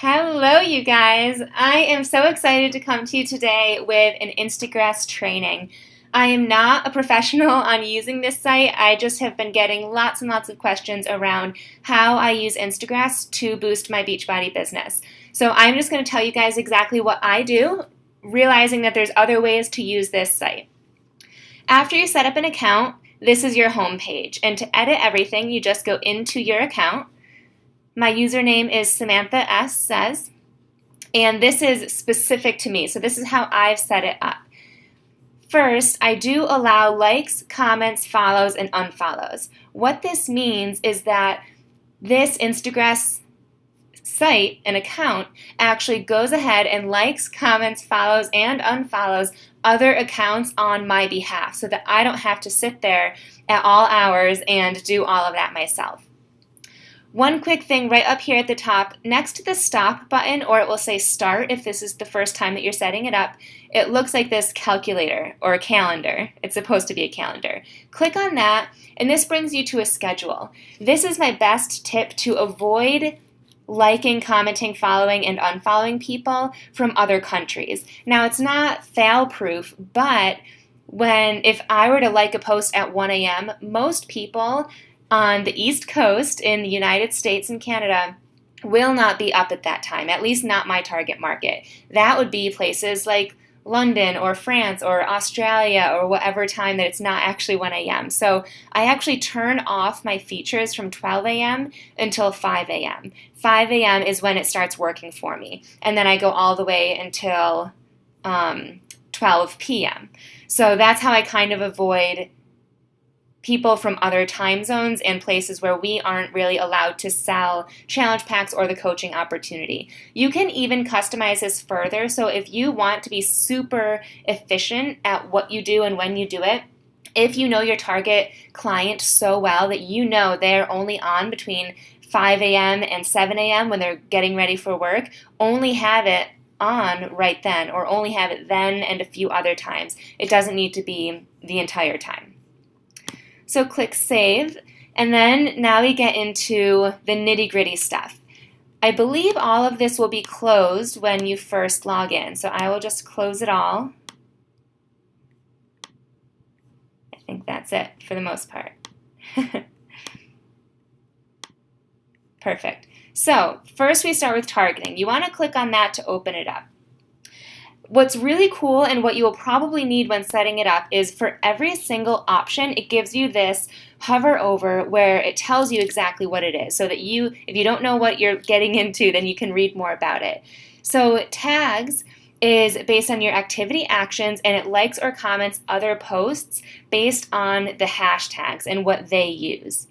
Hello, you guys. I am so excited to come to you today with an Instagress training. I am not a professional on using this site. I just have been getting lots and lots of questions around how I use Instagress to boost my Beachbody business. So I'm just going to tell you guys exactly what I do, realizing that there's other ways to use this site. After you set up an account, this is your home page. And to edit everything, you just go into your account. My username is Samantha S. Says, and this is specific to me. So this is how I've set it up. First, I do allow likes, comments, follows, and unfollows. What this means is that this Instagress site, an account, actually goes ahead and likes, comments, follows, and unfollows other accounts on my behalf so that I don't have to sit there at all hours and do all of that myself. One quick thing right up here at the top, next to the stop button, or it will say start if this is the first time that you're setting it up, it looks like this calculator or a calendar. It's supposed to be a calendar. Click on that, and this brings you to a schedule. This is my best tip to avoid liking, commenting, following, and unfollowing people from other countries. Now, it's not fail-proof, but if I were to like a post at 1 a.m., most people on the East Coast in the United States and Canada will not be up at that time, at least not my target market. That would be places like London or France or Australia or whatever time that it's not actually 1 a.m. So I actually turn off my features from 12 a.m. until 5 a.m. 5 a.m. is when it starts working for me. And then I go all the way until 12 p.m. So that's how I kind of avoid people from other time zones and places where we aren't really allowed to sell challenge packs or the coaching opportunity. You can even customize this further. So if you want to be super efficient at what you do and when you do it, if you know your target client so well that you know they're only on between 5 a.m. and 7 a.m. when they're getting ready for work, only have it on right then, or only have it then and a few other times. It doesn't need to be the entire time. So click Save, and then now we get into the nitty-gritty stuff. I believe all of this will be closed when you first log in, so I will just close it all. I think that's it for the most part. Perfect. So first we start with targeting. You want to click on that to open it up. What's really cool and what you will probably need when setting it up is for every single option, it gives you this hover over where it tells you exactly what it is so that if you don't know what you're getting into, then you can read more about it. So tags is based on your activity actions, and it likes or comments other posts based on the hashtags and what they use.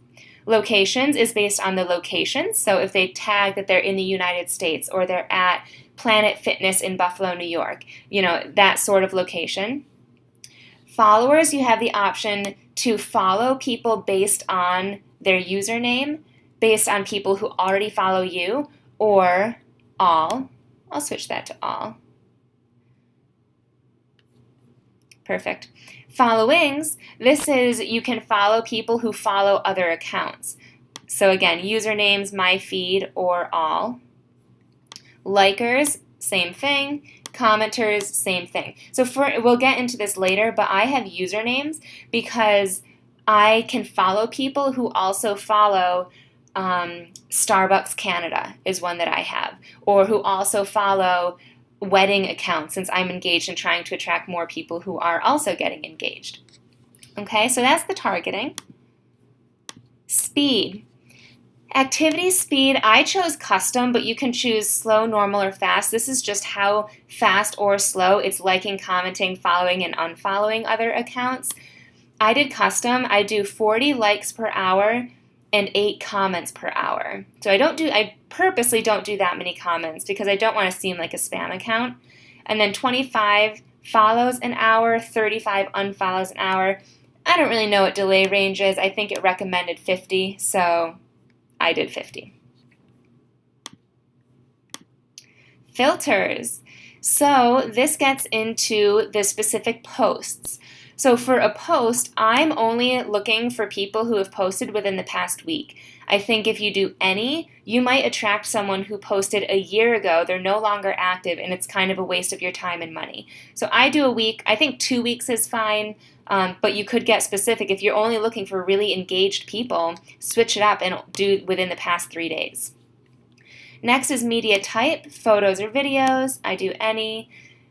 Locations is based on the locations, so if they tag that they're in the United States or they're at Planet Fitness in Buffalo, New York, that sort of location. Followers, you have the option to follow people based on their username, based on people who already follow you, or all. I'll switch that to all. Perfect. Followings, this is you can follow people who follow other accounts. So again, usernames, my feed, or all. Likers, same thing. Commenters, same thing. So we'll get into this later, but I have usernames because I can follow people who also follow Starbucks Canada is one that I have, or who also follow wedding accounts since I'm engaged in trying to attract more people who are also getting engaged. Okay, so that's the targeting. Speed. Activity speed, I chose custom, but you can choose slow, normal, or fast. This is just how fast or slow it's liking, commenting, following, and unfollowing other accounts. I did custom. I do 40 likes per hour and 8 comments per hour. So I purposely don't do that many comments because I don't want to seem like a spam account. And then 25 follows an hour, 35 unfollows an hour. I don't really know what delay range is. I think it recommended 50, so I did 50. Filters. So this gets into the specific posts. So for a post, I'm only looking for people who have posted within the past week. I think if you do any, you might attract someone who posted a year ago. They're no longer active, and it's kind of a waste of your time and money. So I do a week. I think 2 weeks is fine, but you could get specific. If you're only looking for really engaged people, switch it up and do within the past 3 days. Next is media type, photos or videos. I do any.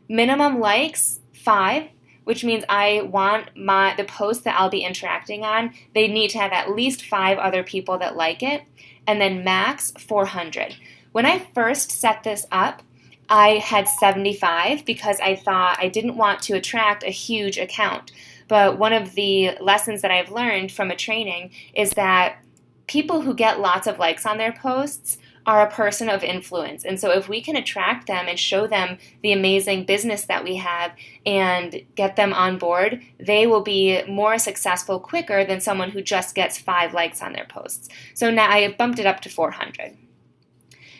Minimum likes, 5, which means I want the post that I'll be interacting on, they need to have at least 5 other people that like it. And then max, 400. When I first set this up, I had 75 because I thought I didn't want to attract a huge account. But one of the lessons that I've learned from a training is that people who get lots of likes on their posts are a person of influence. And so if we can attract them and show them the amazing business that we have and get them on board, they will be more successful quicker than someone who just gets 5 likes on their posts. So now I bumped it up to 400.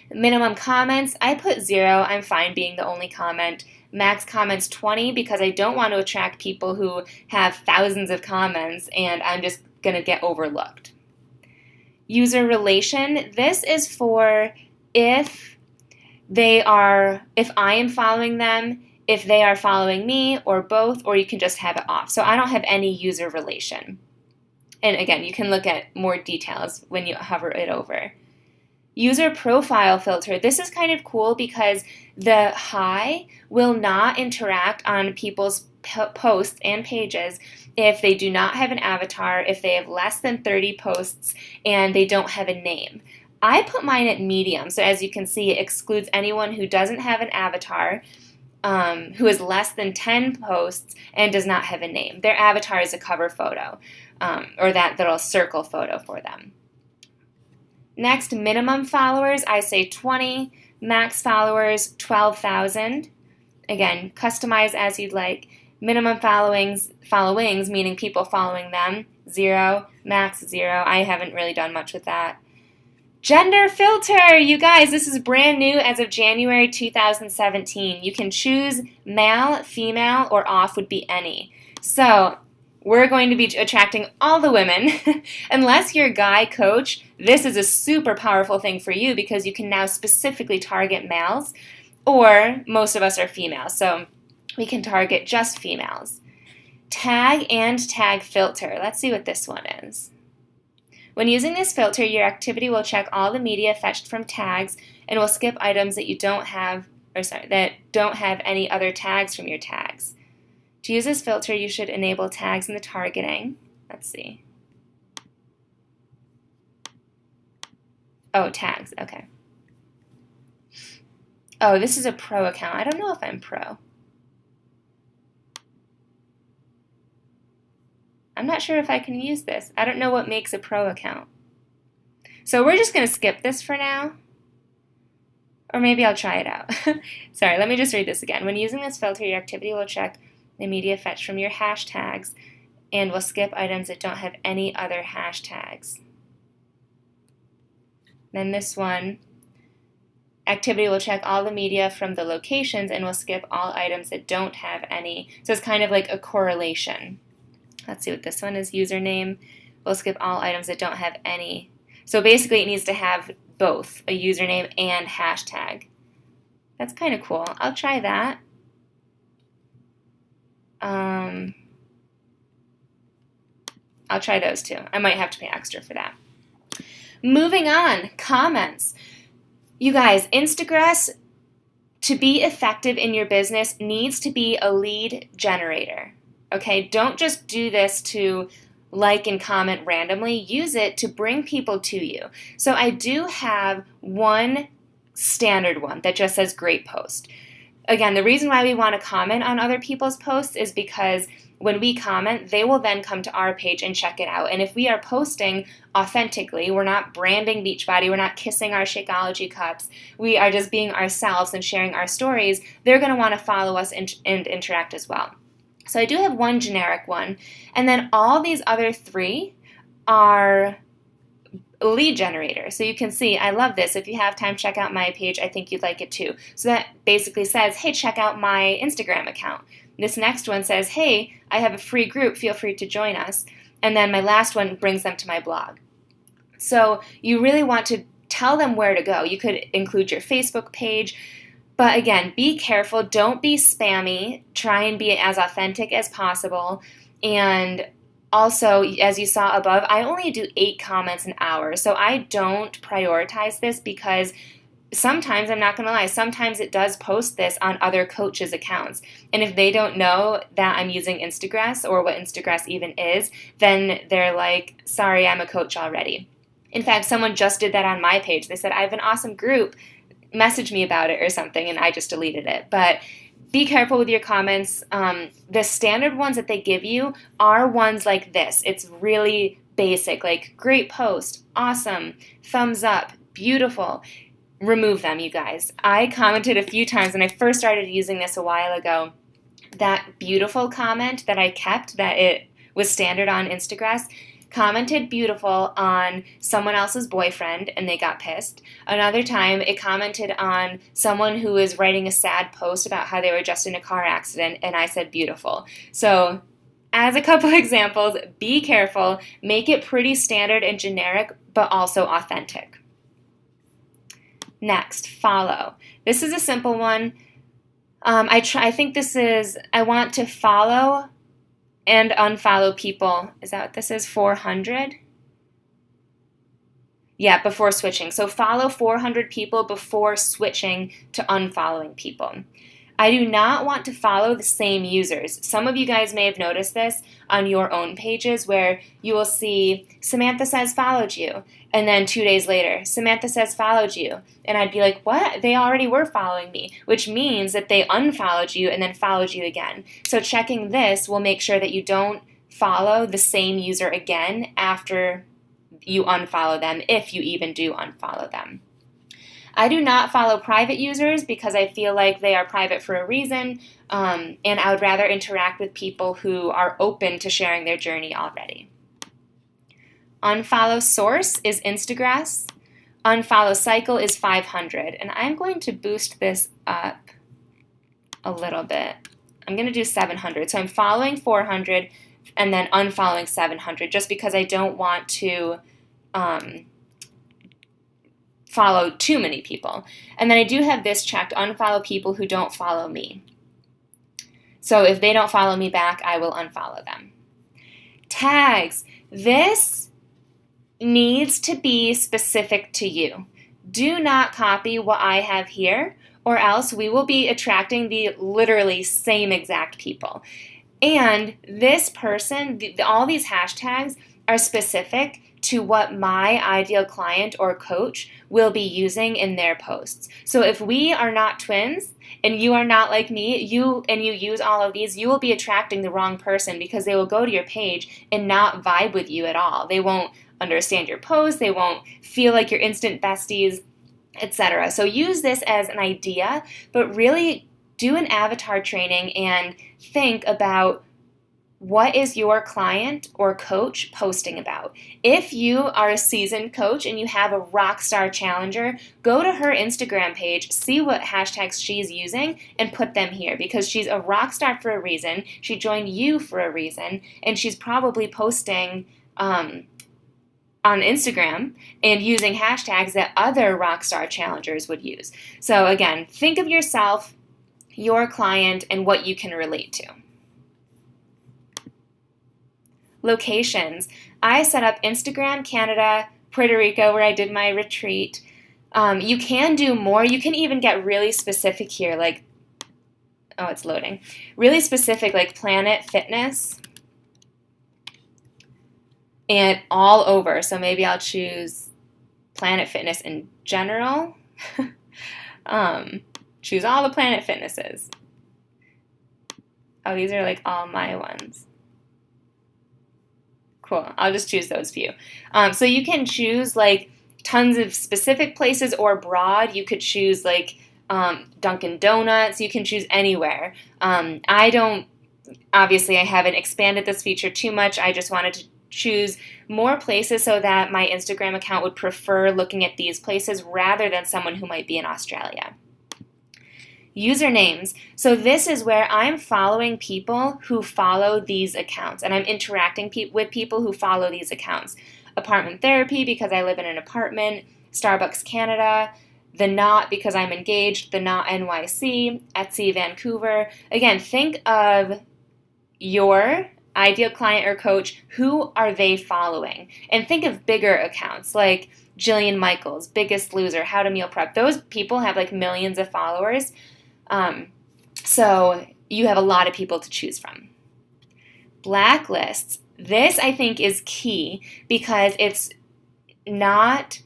Minimum comments, I put 0. I'm fine being the only comment. Max comments 20 because I don't want to attract people who have thousands of comments and I'm just going to get overlooked. User relation, this is for if I am following them, if they are following me, or both, or you can just have it off. So I don't have any user relation. And again, you can look at more details when you hover it over. User profile filter, this is kind of cool because the hi will not interact on people's posts and pages if they do not have an avatar, if they have less than 30 posts, and they don't have a name. I put mine at medium, so as you can see, it excludes anyone who doesn't have an avatar, who has less than 10 posts, and does not have a name. Their avatar is a cover photo, or that little circle photo for them. Next, minimum followers, I say 20, max followers, 12,000. Again, customize as you'd like. Minimum followings, meaning people following them, 0, max 0. I haven't really done much with that. Gender filter, you guys, this is brand new as of January 2017. You can choose male, female, or off would be any. So we're going to be attracting all the women. Unless you're a guy coach, this is a super powerful thing for you because you can now specifically target males, or most of us are females, so we can target just females. Tag and tag filter. Let's see what this one is. When using this filter, your activity will check all the media fetched from tags and will skip items that that don't have any other tags from your tags. To use this filter, you should enable tags in the targeting. Let's see. Oh, tags, okay. Oh, this is a pro account. I don't know if I'm pro. I'm not sure if I can use this. I don't know what makes a pro account. So we're just going to skip this for now. Or maybe I'll try it out. Sorry, let me just read this again. When using this filter, your activity will check the media fetched from your hashtags and will skip items that don't have any other hashtags. Then this one, activity will check all the media from the locations and will skip all items that don't have any. So it's kind of like a correlation. Let's see what this one is. Username will skip all items that don't have any. So basically it needs to have both a username and hashtag. That's kind of cool. I'll try that. I'll try those too. I might have to pay extra for that. Moving on, comments. You guys, Instagress, to be effective in your business, needs to be a lead generator. Okay, don't just do this to like and comment randomly. Use it to bring people to you. So I do have one standard one that just says great post. Again, the reason why we want to comment on other people's posts is because when we comment, they will then come to our page and check it out. And if we are posting authentically, we're not branding Beachbody, we're not kissing our Shakeology cups, we are just being ourselves and sharing our stories, they're going to want to follow us and interact as well. So I do have one generic one, and then all these other 3 are lead generators. So you can see, I love this. If you have time, check out my page. I think you'd like it too. So that basically says, hey, check out my Instagram account. This next one says, hey, I have a free group, feel free to join us. And then my last one brings them to my blog. So you really want to tell them where to go. You could include your Facebook page. But again, be careful. Don't be spammy. Try and be as authentic as possible. And also, as you saw above, I only do 8 comments an hour. So I don't prioritize this because sometimes, I'm not going to lie, sometimes it does post this on other coaches' accounts. And if they don't know that I'm using Instagress or what Instagress even is, then they're like, sorry, I'm a coach already. In fact, someone just did that on my page. They said, I have an awesome group. Message me about it or something, and I just deleted it. But be careful with your comments. The standard ones that they give you are ones like this. It's really basic, like great post, awesome, thumbs up, beautiful. Remove them, you guys. I commented a few times when I first started using this a while ago. That beautiful comment that I kept, that it was standard on Instagress, commented beautiful on someone else's boyfriend and they got pissed. Another time it commented on someone who was writing a sad post about how they were just in a car accident and I said beautiful. So as a couple examples, be careful, make it pretty standard and generic but also authentic. Next, follow. This is a simple one. I think this is, I want to follow and unfollow people. Is that what this is? 400? Yeah, before switching. So follow 400 people before switching to unfollowing people. I do not want to follow the same users. Some of you guys may have noticed this on your own pages where you will see Samantha says followed you. And then 2 days later, Samantha says followed you. And I'd be like, what? They already were following me, which means that they unfollowed you and then followed you again. So checking this will make sure that you don't follow the same user again after you unfollow them, if you even do unfollow them. I do not follow private users because I feel like they are private for a reason, and I would rather interact with people who are open to sharing their journey already. Unfollow source is Instagress. Unfollow cycle is 500, and I'm going to boost this up a little bit. I'm going to do 700, so I'm following 400 and then unfollowing 700 just because I don't want to follow too many people. And then I do have this checked, unfollow people who don't follow me. So if they don't follow me back, I will unfollow them. Tags. This needs to be specific to you. Do not copy what I have here, or else we will be attracting the literally same exact people. And this person, all these hashtags are specific to what my ideal client or coach will be using in their posts. So if we are not twins and you are not like me, you use all of these, you will be attracting the wrong person because they will go to your page and not vibe with you at all. They won't understand your posts, they won't feel like you're instant besties, etc. So use this as an idea, but really do an avatar training and think about what is your client or coach posting about. If you are a seasoned coach and you have a rock star challenger, go to her Instagram page, see what hashtags she's using, and put them here because she's a rock star for a reason. She joined you for a reason, and she's probably posting on Instagram and using hashtags that other rock star challengers would use. So again, think of yourself, your client, and what you can relate to. Locations. I set up Instagram, Canada, Puerto Rico, where I did my retreat. You can do more. You can even get really specific here, like, oh, it's loading. Really specific, like Planet Fitness. And all over. So maybe I'll choose Planet Fitness in general. Choose all the Planet Fitnesses. Oh, these are like all my ones. Cool. I'll just choose those few. So you can choose like tons of specific places or broad. You could choose like Dunkin' Donuts. You can choose anywhere. Obviously I haven't expanded this feature too much. I just wanted to choose more places so that my Instagram account would prefer looking at these places rather than someone who might be in Australia. Usernames. So this is where I'm following people who follow these accounts, and I'm interacting with people who follow these accounts. Apartment Therapy because I live in an apartment, Starbucks Canada, The Knot because I'm engaged, The Knot NYC, Etsy Vancouver. Again, think of your ideal client or coach. Who are they following? And think of bigger accounts like Jillian Michaels, Biggest Loser, How to Meal Prep. Those people have like millions of followers. So you have a lot of people to choose from. Blacklists. This, I think, is key because it's not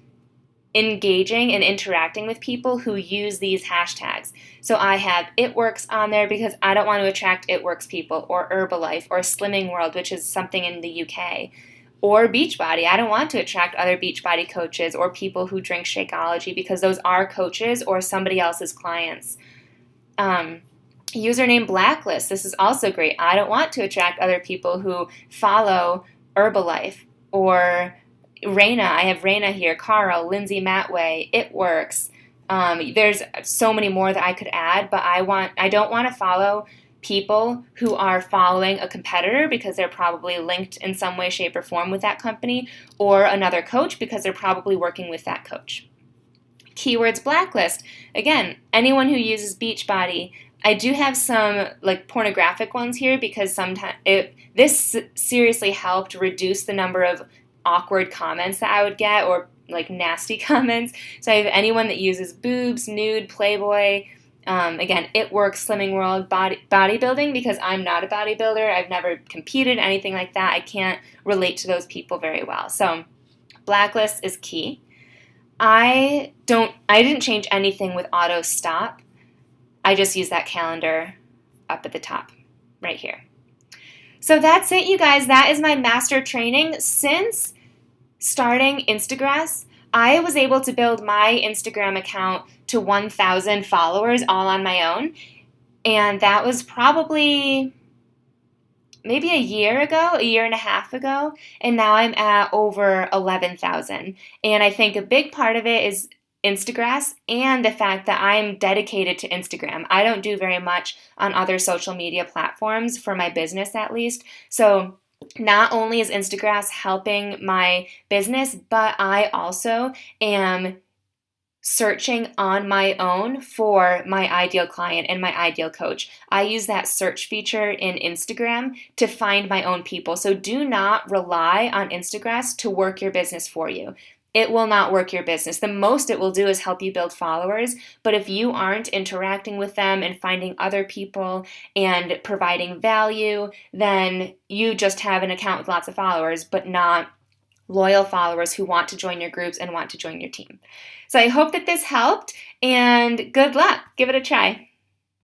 engaging and interacting with people who use these hashtags. So I have It Works on there because I don't want to attract It Works people, or Herbalife, or Slimming World, which is something in the UK, or Beachbody. I don't want to attract other Beachbody coaches or people who drink Shakeology because those are coaches or somebody else's clients. Username Blacklist. This is also great. I don't want to attract other people who follow Herbalife or Raina. I have Raina here, Carl, Lindsay Matway, It Works. There's so many more that I could add, but I don't want to follow people who are following a competitor because they're probably linked in some way, shape, or form with that company, or another coach because they're probably working with that coach. Keywords Blacklist. Again, anyone who uses Beachbody. I do have some like pornographic ones here because sometimes this seriously helped reduce the number of awkward comments that I would get, or like nasty comments. So I have anyone that uses boobs, nude, Playboy. Again, It Works, Slimming World, bodybuilding, because I'm not a bodybuilder. I've never competed, anything like that. I can't relate to those people very well. So Blacklist is key. I didn't change anything with auto stop. I just use that calendar up at the top right here. So that's it, you guys. That is my master training. Since starting Instagress, I was able to build my Instagram account to 1,000 followers all on my own. And that was probably maybe a year and a half ago. And now I'm at over 11,000. And I think a big part of it is Instagress and the fact that I'm dedicated to Instagram. I don't do very much on other social media platforms, for my business at least. So not only is Instagress helping my business, but I also am searching on my own for my ideal client and my ideal coach. I use that search feature in Instagram to find my own people. So do not rely on Instagress to work your business for you. It will not work your business. The most it will do is help you build followers, but if you aren't interacting with them and finding other people and providing value, then you just have an account with lots of followers, but not loyal followers who want to join your groups and want to join your team. So I hope that this helped, and good luck. Give it a try.